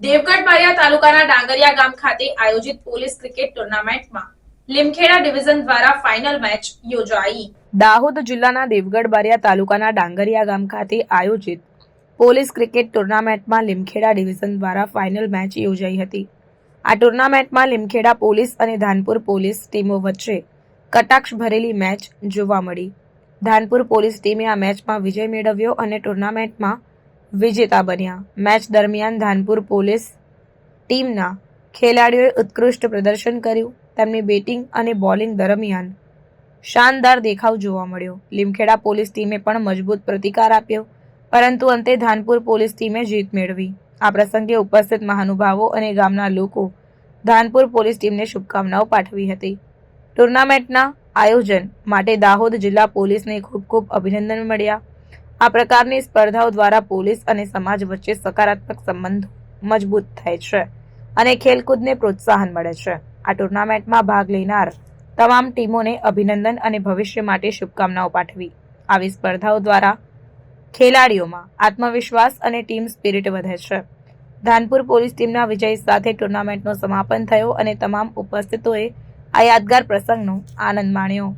દેવગઢ બારિયા તાલુકાના ડાંગરિયા ગામ ખાતે આયોજિત પોલીસ ક્રિકેટ ટુર્નામેન્ટમાં લીમખેડા ડિવિઝન દ્વારા ફાઇનલ મેચ યોજાઈ। દાહોદ જિલ્લાના દેવગઢ બારિયા તાલુકાના ડાંગરિયા ગામ ખાતે આયોજિત પોલીસ ક્રિકેટ ટુર્નામેન્ટમાં લીમખેડા ડિવિઝન દ્વારા ફાઇનલ મેચ યોજાઈ હતી। આ ટુર્નામેન્ટમાં લીમખેડા પોલીસ અને ધાનપુર પોલીસ ટીમો વચ્ચે કટાક્ષ ભરેલી મેચ જોવા મળી। ધાનપુર પોલીસ ટીમે આ મેચમાં વિજય મેળવ્યો અને ટુર્નામેન્ટમાં વિજેતા બન્યા। મેચ દરમિયાન ધાનપુર પોલીસ ટીમના ખેલાડીઓએ ઉત્કૃષ્ટ પ્રદર્શન કર્યું। તેમની બેટિંગ અને બોલિંગ દરમિયાન શાનદાર દેખાવ જોવા મળ્યો। લીમખેડા પોલીસ ટીમે પણ મજબૂત પ્રતિકાર આપ્યો, પરંતુ અંતે ધાનપુર પોલીસ ટીમે જીત મેળવી। આ પ્રસંગે ઉપસ્થિત મહાનુભાવો અને ગામના લોકો ધાનપુર પોલીસ ટીમને શુભકામનાઓ પાઠવી હતી। ટુર્નામેન્ટના આયોજન માટે દાહોદ જિલ્લા પોલીસને ખૂબ ખૂબ અભિનંદન મળ્યા। આ પ્રકારની સ્પર્ધાઓ દ્વારા પોલીસ અને સમાજ વચ્ચે સકારાત્મક સંબંધો મજબૂત થાય છે અને ખેલકૂદને પ્રોત્સાહન મળે છે। આ ટુર્નામેન્ટમાં ભાગ લેનાર તમામ ટીમોને અભિનંદન અને ભવિષ્ય માટે શુભકામનાઓ પાઠવી। આવી સ્પર્ધાઓ દ્વારા ખેલાડીઓમાં આત્મવિશ્વાસ અને ટીમ સ્પિરિટ વધે છે। ધાનપુર પોલીસ ટીમના વિજય સાથે ટુર્નામેન્ટનો સમાપન થયો અને તમામ ઉપસ્થિતોએ આ યાદગાર પ્રસંગનો આનંદ માણ્યો।